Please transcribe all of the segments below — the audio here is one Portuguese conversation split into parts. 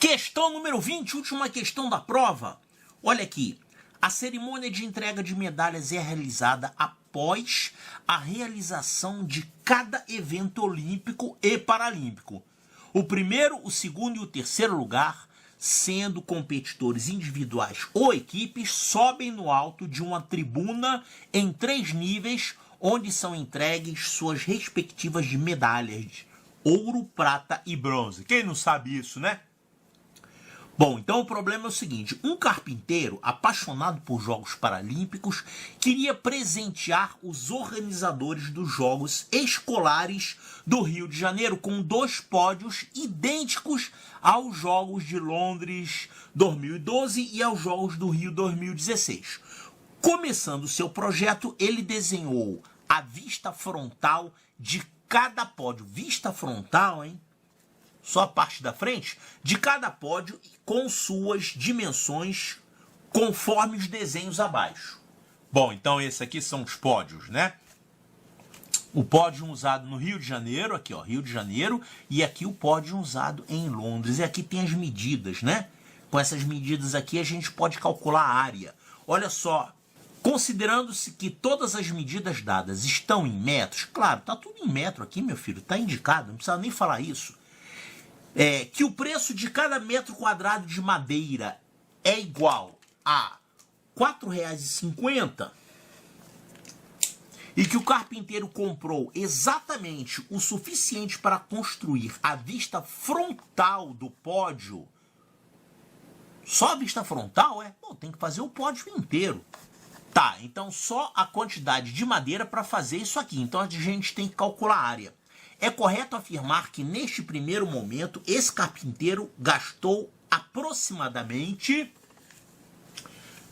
Questão número 20, última questão da prova. Olha aqui. A cerimônia de entrega de medalhas é realizada após a realização de cada evento olímpico e paralímpico. O primeiro, o segundo e o terceiro lugar, sendo competidores individuais ou equipes, sobem no alto de uma tribuna em 3 níveis, onde são entregues suas respectivas medalhas de ouro, prata e bronze. Quem não sabe isso, né? Bom, então o problema é o seguinte: um carpinteiro apaixonado por Jogos Paralímpicos queria presentear os organizadores dos Jogos Escolares do Rio de Janeiro com 2 pódios idênticos aos Jogos de Londres 2012 e aos Jogos do Rio 2016. Começando seu projeto, ele desenhou a vista frontal de cada pódio. Vista frontal, hein? Só a parte da frente de cada pódio com suas dimensões conforme os desenhos abaixo. Bom, então esses aqui são os pódios, né? O pódio usado no Rio de Janeiro, aqui ó, Rio de Janeiro, e aqui o pódio usado em Londres. E aqui tem as medidas, né? Com essas medidas aqui a gente pode calcular a área. Olha só, considerando-se que todas as medidas dadas estão em metros, claro, tá tudo em metro aqui, meu filho, tá indicado, não precisa nem falar isso. Que o preço de cada metro quadrado de madeira é igual a R$ 4,50 e que o carpinteiro comprou exatamente o suficiente para construir a vista frontal do pódio. Só a vista frontal, é? Pô, tem que fazer o pódio inteiro. Tá, então só a quantidade de madeira para fazer isso aqui. Então a gente tem que calcular a área. É correto afirmar que, neste primeiro momento, esse carpinteiro gastou aproximadamente...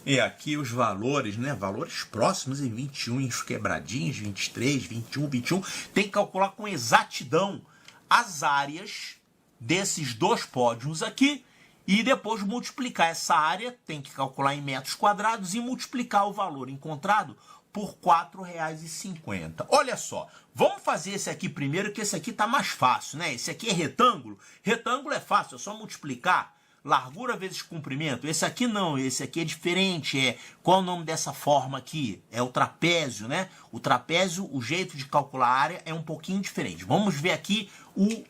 E aqui os valores, né? Valores próximos em 21, os quebradinhos, 23, 21, 21. Tem que calcular com exatidão as áreas desses 2 pódios aqui e depois multiplicar essa área, tem que calcular em metros quadrados e multiplicar o valor encontrado por R$ 4,50. Olha só, vamos fazer esse aqui primeiro, que esse aqui tá mais fácil, né? Esse aqui é retângulo. Retângulo é fácil, é só multiplicar largura vezes comprimento. Esse aqui não, esse aqui é diferente. Qual é o nome dessa forma aqui? É o trapézio, né? O trapézio, o jeito de calcular a área é um pouquinho diferente. Vamos ver aqui o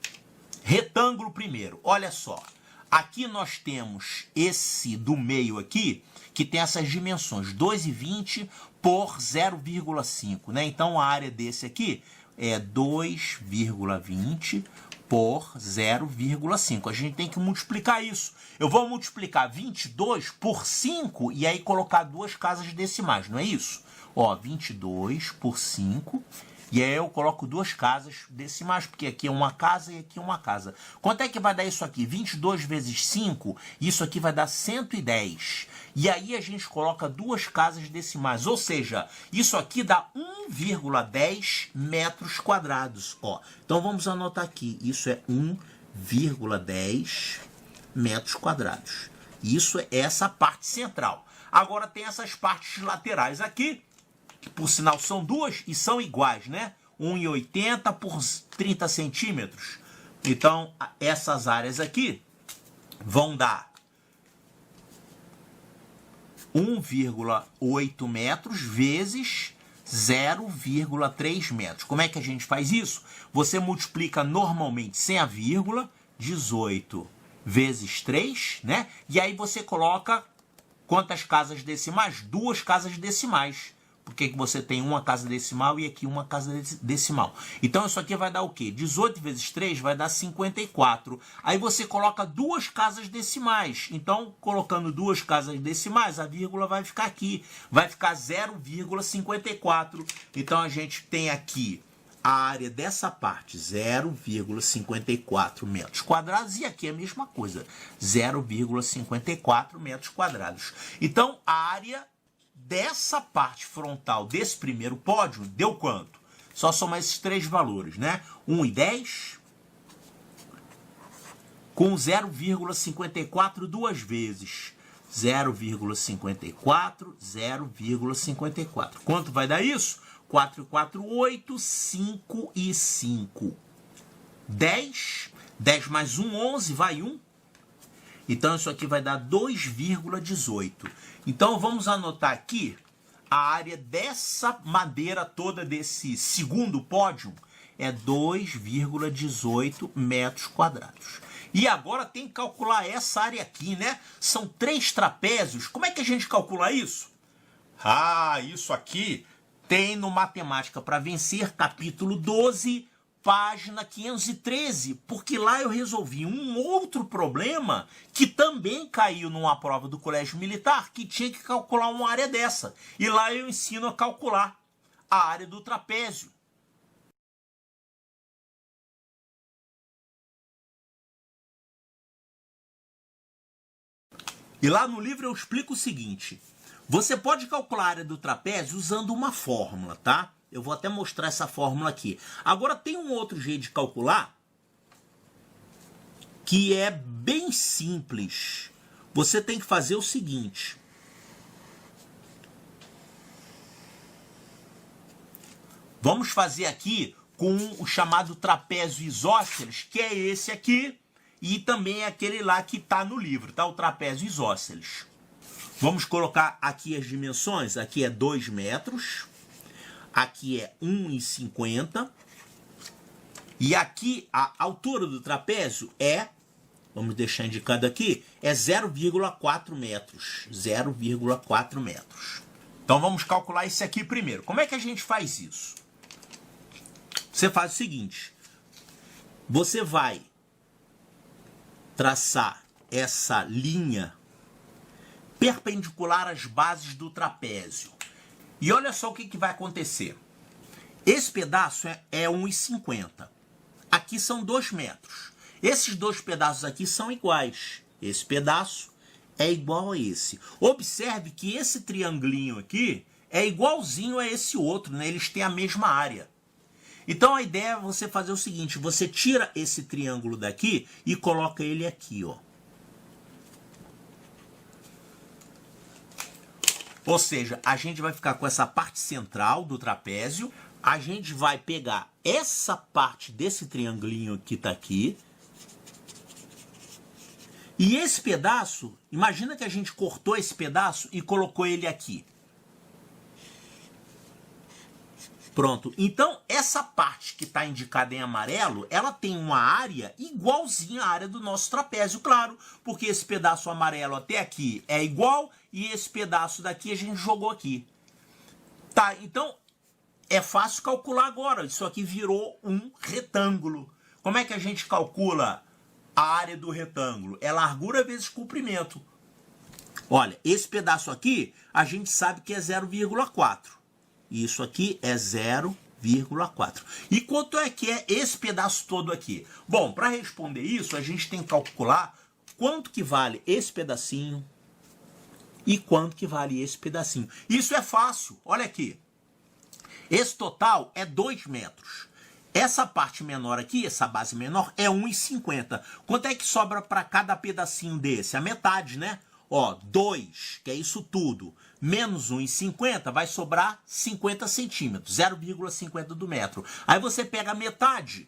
retângulo primeiro. Olha só, aqui nós temos esse do meio aqui, que tem essas dimensões, 2,20 por 0,5, né? Então a área desse aqui é 2,20 por 0,5. A gente tem que multiplicar isso. Eu vou multiplicar 22 por 5 e aí colocar 2 casas decimais, não é isso? Ó, 22 por 5. E aí eu coloco 2 casas decimais, porque aqui é uma casa e aqui é uma casa. Quanto é que vai dar isso aqui? 22 vezes 5, isso aqui vai dar 110. E aí a gente coloca 2 casas decimais, ou seja, isso aqui dá 1,10 metros quadrados. Ó, então vamos anotar aqui, isso é 1,10 metros quadrados. Isso é essa parte central. Agora tem essas partes laterais aqui, que por sinal são 2 e são iguais, né? 1,80 por 30 centímetros. Então, essas áreas aqui vão dar 1,8 metros vezes 0,3 metros. Como é que a gente faz isso? Você multiplica normalmente sem a vírgula, 18 vezes 3, né? E aí você coloca quantas casas decimais? 2 casas decimais. Porque que você tem uma casa decimal e aqui uma casa decimal. Então isso aqui vai dar o quê? 18 vezes 3 vai dar 54. Aí você coloca 2 casas decimais. Então, colocando 2 casas decimais, a vírgula vai ficar aqui. Vai ficar 0,54. Então a gente tem aqui a área dessa parte, 0,54 metros quadrados. E aqui é a mesma coisa, 0,54 metros quadrados. Então a área dessa parte frontal desse primeiro pódio deu quanto? Só somar esses 3 valores, né? 1,10 com 0,54 2 vezes. 0,54, 0,54. Quanto vai dar isso? 4 e 4, 8, 5 e 5. 10. 10 mais 1, 11, vai 1. Então, isso aqui vai dar 2,18. Então, vamos anotar aqui a área dessa madeira toda, desse segundo pódio, é 2,18 metros quadrados. E agora tem que calcular essa área aqui, né? São 3 trapézios. Como é que a gente calcula isso? Ah, isso aqui tem no Matemática para Vencer, capítulo 12, página 513, porque lá eu resolvi um outro problema que também caiu numa prova do Colégio Militar, que tinha que calcular uma área dessa. E lá eu ensino a calcular a área do trapézio. E lá no livro eu explico o seguinte: você pode calcular a área do trapézio usando uma fórmula, tá? Eu vou até mostrar essa fórmula aqui. Agora tem um outro jeito de calcular que é bem simples. Você tem que fazer o seguinte. Vamos fazer aqui com o chamado trapézio isósceles, que é esse aqui, e também é aquele lá que está no livro, tá? O trapézio isósceles. Vamos colocar aqui as dimensões. Aqui é 2 metros. Aqui é 1,50. E aqui a altura do trapézio é, vamos deixar indicado aqui, é 0,4 metros. 0,4 metros. Então vamos calcular esse aqui primeiro. Como é que a gente faz isso? Você faz o seguinte. Você vai traçar essa linha perpendicular às bases do trapézio. E olha só o que vai acontecer. Esse pedaço é 1,50. Aqui são 2 metros. Esses dois pedaços aqui são iguais. Esse pedaço é igual a esse. Observe que esse triangulinho aqui é igualzinho a esse outro, né? Eles têm a mesma área. Então a ideia é você fazer o seguinte: você tira esse triângulo daqui e coloca ele aqui, ó. Ou seja, a gente vai ficar com essa parte central do trapézio, a gente vai pegar essa parte desse triangulinho que está aqui, e esse pedaço, imagina que a gente cortou esse pedaço e colocou ele aqui. Pronto. Então, essa parte que está indicada em amarelo, ela tem uma área igualzinha à área do nosso trapézio, claro, porque esse pedaço amarelo até aqui é igual e esse pedaço daqui a gente jogou aqui. Tá, então é fácil calcular agora. Isso aqui virou um retângulo. Como é que a gente calcula a área do retângulo? É largura vezes comprimento. Olha, esse pedaço aqui, a gente sabe que é 0,4. Isso aqui é 0,4. E quanto é que é esse pedaço todo aqui? Bom, para responder isso, a gente tem que calcular quanto que vale esse pedacinho e quanto que vale esse pedacinho. Isso é fácil. Olha aqui. Esse total é 2 metros. Essa parte menor aqui, essa base menor, é 1,50. Quanto é que sobra para cada pedacinho desse? A metade, né? Ó, 2, que é isso tudo, menos 1,50, vai sobrar 50 centímetros, 0,50 do metro. Aí você pega a metade.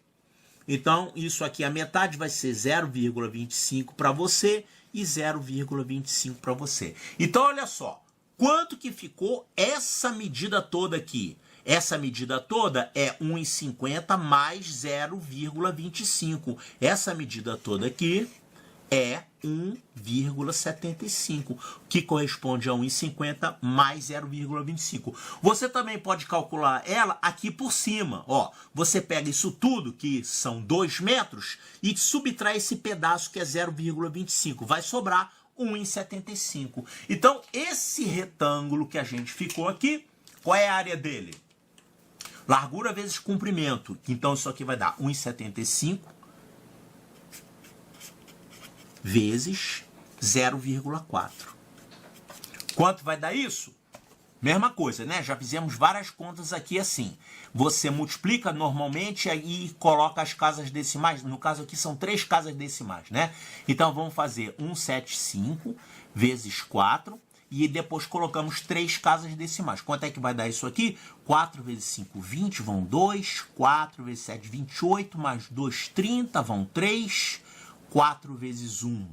Então, isso aqui, a metade vai ser 0,25 para você e 0,25 para você. Então, olha só, quanto que ficou essa medida toda aqui? Essa medida toda é 1,50 mais 0,25. Essa medida toda aqui é 1,75, que corresponde a 1,50 mais 0,25. Você também pode calcular ela aqui por cima. Ó, você pega isso tudo, que são 2 metros, e subtrai esse pedaço que é 0,25. Vai sobrar 1,75. Então, esse retângulo que a gente ficou aqui, qual é a área dele? Largura vezes comprimento. Então, isso aqui vai dar 1,75 vezes 0,4. Quanto vai dar isso? Mesma coisa, né? Já fizemos várias contas aqui assim. Você multiplica normalmente e coloca as casas decimais. No caso aqui são 3 casas decimais, né? Então vamos fazer 175 vezes 4 e depois colocamos 3 casas decimais. Quanto é que vai dar isso aqui? 4 vezes 5, 20, vão 2. 4 vezes 7, 28, mais 2, 30, vão 3. 4 vezes 1,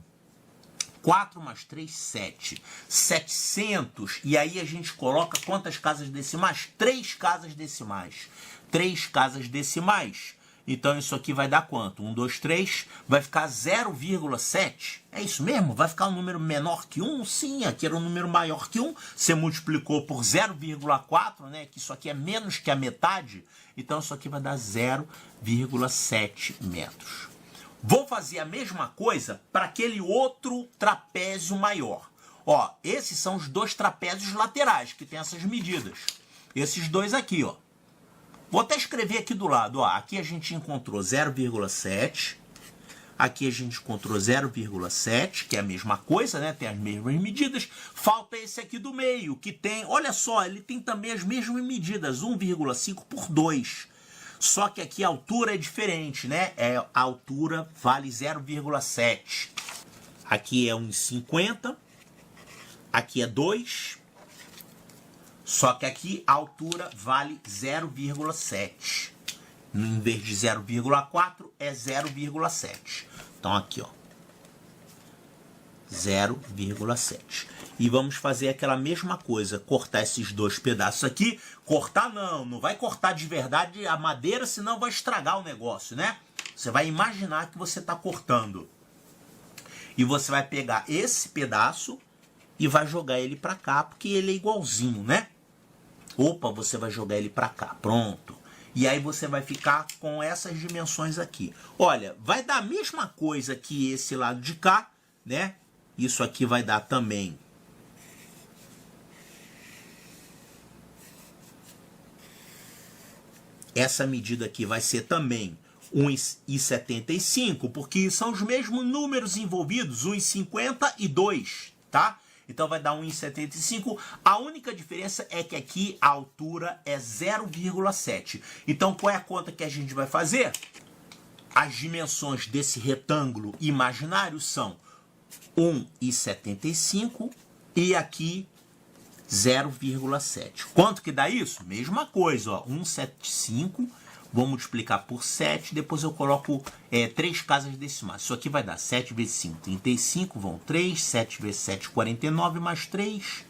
4 mais 3, 7. 700. E aí a gente coloca quantas casas decimais? 3 casas decimais. 3 casas decimais. Então isso aqui vai dar quanto? 1, 2, 3. Vai ficar 0,7. É isso mesmo? Vai ficar um número menor que 1? Sim, aqui era um número maior que 1. Você multiplicou por 0,4, né? Que isso aqui é menos que a metade. Então isso aqui vai dar 0,7 metros. Vou fazer a mesma coisa para aquele outro trapézio maior. Ó, esses são os dois trapézios laterais que tem essas medidas. Esses dois aqui, ó. Vou até escrever aqui do lado, ó. Aqui a gente encontrou 0,7. Aqui a gente encontrou 0,7, que é a mesma coisa, né? Tem as mesmas medidas. Falta esse aqui do meio, que tem... Olha só, ele tem também as mesmas medidas, 1,5 por 2. Só que aqui a altura é diferente, né? A altura vale 0,7. Aqui é 1,50. Aqui é 2. Só que aqui a altura vale 0,7. Em vez de 0,4 é 0,7. Então aqui, ó. 0,7. E vamos fazer aquela mesma coisa, cortar esses dois pedaços aqui. Cortar não vai cortar de verdade a madeira, senão vai estragar o negócio, né? Você vai imaginar que você está cortando. E você vai pegar esse pedaço e vai jogar ele para cá, porque ele é igualzinho, né? Opa, você vai jogar ele para cá, pronto. E aí você vai ficar com essas dimensões aqui. Olha, vai dar a mesma coisa que esse lado de cá, né? Isso aqui vai dar também. Essa medida aqui vai ser também 1,75, porque são os mesmos números envolvidos, 1,50 e 2, tá? Então vai dar 1,75. A única diferença é que aqui a altura é 0,7. Então qual é a conta que a gente vai fazer? As dimensões desse retângulo imaginário são 1,75 e aqui 0,7. Quanto que dá isso? Mesma coisa, ó, 1,75. Vou multiplicar por 7, depois eu coloco 3 casas decimais. Isso aqui vai dar 7 vezes 5, 35, vão 3, 7 vezes 7, 49, mais 3,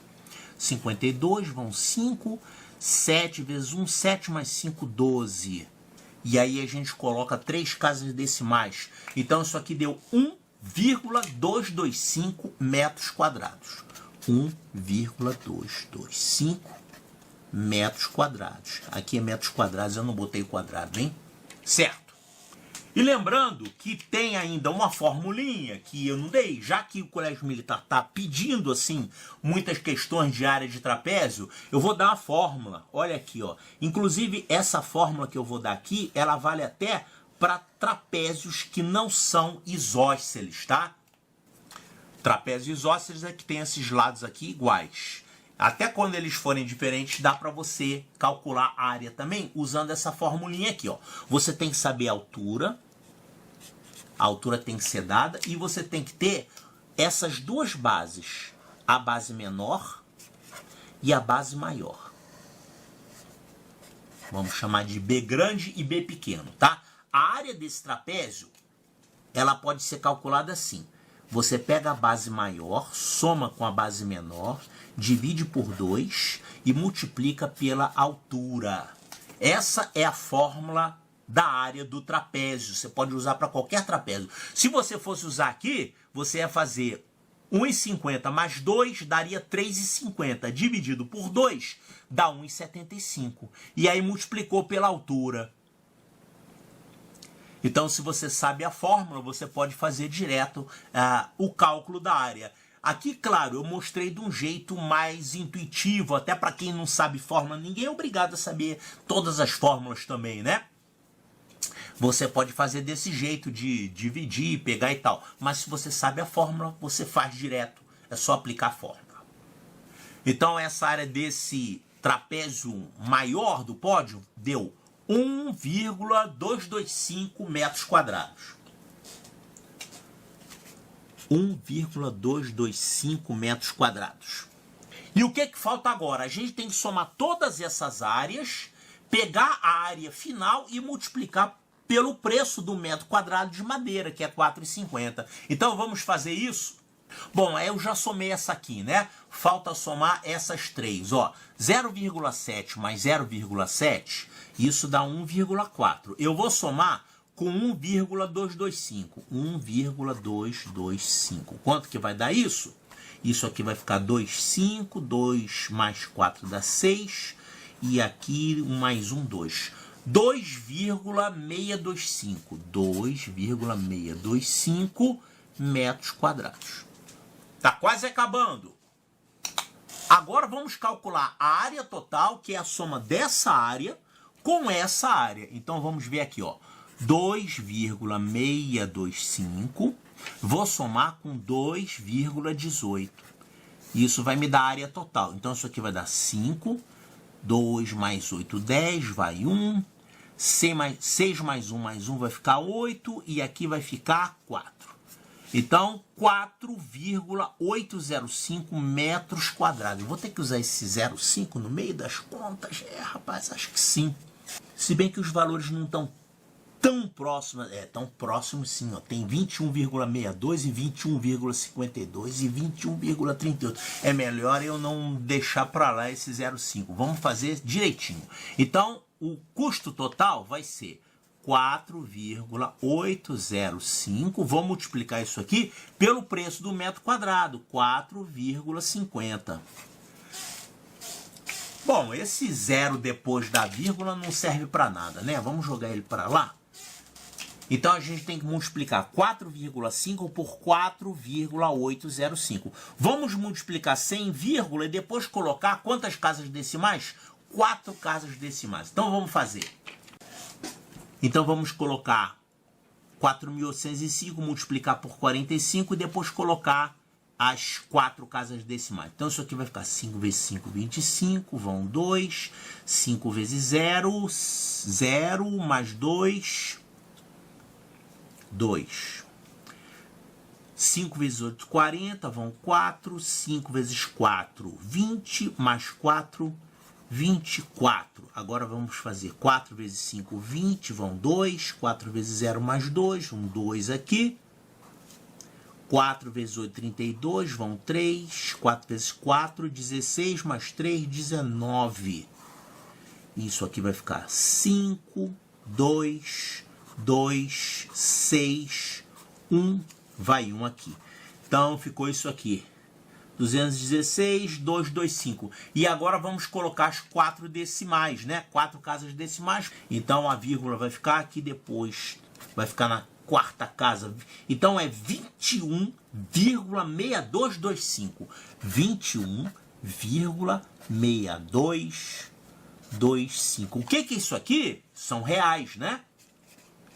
52, vão 5, 7 vezes 1, 7 mais 5, 12. E aí a gente coloca 3 casas decimais. Então isso aqui deu 1,225 metros quadrados. 1,225 metros quadrados. Aqui é metros quadrados, eu não botei quadrado, hein? Certo. E lembrando que tem ainda uma formulinha que eu não dei, já que o Colégio Militar está pedindo, assim, muitas questões de área de trapézio, eu vou dar uma fórmula. Olha aqui, ó. Inclusive, essa fórmula que eu vou dar aqui, ela vale até para trapézios que não são isósceles, tá? Trapézio isósceles é que tem esses lados aqui iguais. Até quando eles forem diferentes, dá para você calcular a área também usando essa formulinha aqui, ó. Você tem que saber a altura tem que ser dada e você tem que ter essas duas bases, a base menor e a base maior. Vamos chamar de B grande e B pequeno, tá? A área desse trapézio, ela pode ser calculada assim. Você pega a base maior, soma com a base menor, divide por 2 e multiplica pela altura. Essa é a fórmula da área do trapézio. Você pode usar para qualquer trapézio. Se você fosse usar aqui, você ia fazer 1,50 mais 2 daria 3,50. Dividido por 2 dá 1,75. E aí multiplicou pela altura. Então, se você sabe a fórmula, você pode fazer direto o cálculo da área. Aqui, claro, eu mostrei de um jeito mais intuitivo, até para quem não sabe fórmula. Ninguém é obrigado a saber todas as fórmulas também, né? Você pode fazer desse jeito de dividir, pegar e tal. Mas se você sabe a fórmula, você faz direto. É só aplicar a fórmula. Então, essa área desse trapézio maior do pódio deu 1,225 metros quadrados. 1,225 metros quadrados. E o que falta agora? A gente tem que somar todas essas áreas, pegar a área final e multiplicar pelo preço do metro quadrado de madeira, que é R$ 4,50. Então vamos fazer isso Bom, eu já somei essa aqui, né? Falta somar essas três, ó. 0,7 mais 0,7, isso dá 1,4. Eu vou somar com 1,225. 1,225. Quanto que vai dar isso? Isso aqui vai ficar 2,5. 2 mais 4 dá 6. E aqui mais 1, 2. 2,625. 2,625 metros quadrados. Tá quase acabando. Agora vamos calcular a área total, que é a soma dessa área com essa área. Então vamos ver aqui, ó. 2,625. Vou somar com 2,18. Isso vai me dar a área total. Então isso aqui vai dar 5. 2 mais 8, 10. Vai 1. 6 mais 1 mais 1 vai ficar 8. E aqui vai ficar 4. Então, 4,805 metros quadrados. Eu vou ter que usar esse 0,5 no meio das contas? Rapaz, acho que sim. Se bem que os valores não estão tão próximos. Tão próximos sim, ó. Tem 21,62 e 21,52 e 21,38. É melhor eu não deixar para lá esse 0,5. Vamos fazer direitinho. Então, o custo total vai ser 4,805, vou multiplicar isso aqui pelo preço do metro quadrado, 4,50. Bom, esse zero depois da vírgula não serve para nada, né? Vamos jogar ele para lá. Então a gente tem que multiplicar 4,5 por 4,805. Vamos multiplicar sem vírgula e depois colocar quantas casas decimais? 4 casas decimais. Então vamos fazer. Então vamos colocar 4.805, multiplicar por 45 e depois colocar as 4 casas decimais. Então isso aqui vai ficar 5 vezes 5, 25, vão 2. 5 vezes 0, 0, mais 2, 2. 5 vezes 8, 40, vão 4. 5 vezes 4, 20, mais 4, 24. Agora vamos fazer 4 vezes 5, 20, vão 2. 4 vezes 0 mais 2, um 2 aqui. 4 vezes 8, 32, vão 3. 4 vezes 4, 16, mais 3, 19. Isso aqui vai ficar 5, 2, 2, 6, 1. Vai 1 aqui. Então ficou isso aqui. 216, 225. E agora vamos colocar as 4 decimais, né? 4 casas decimais. Então a vírgula vai ficar aqui depois. Vai ficar na quarta casa. Então é 21,6225. 21,6225. O que é isso aqui? São reais, né?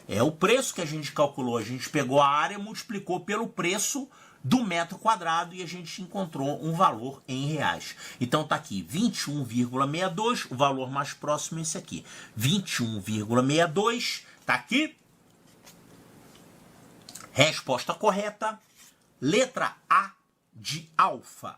É o preço que a gente calculou. A gente pegou a área e multiplicou pelo preço do metro quadrado e a gente encontrou um valor em reais. Então tá aqui 21,62, o valor mais próximo é esse aqui. 21,62, tá aqui. Resposta correta, letra A de alfa.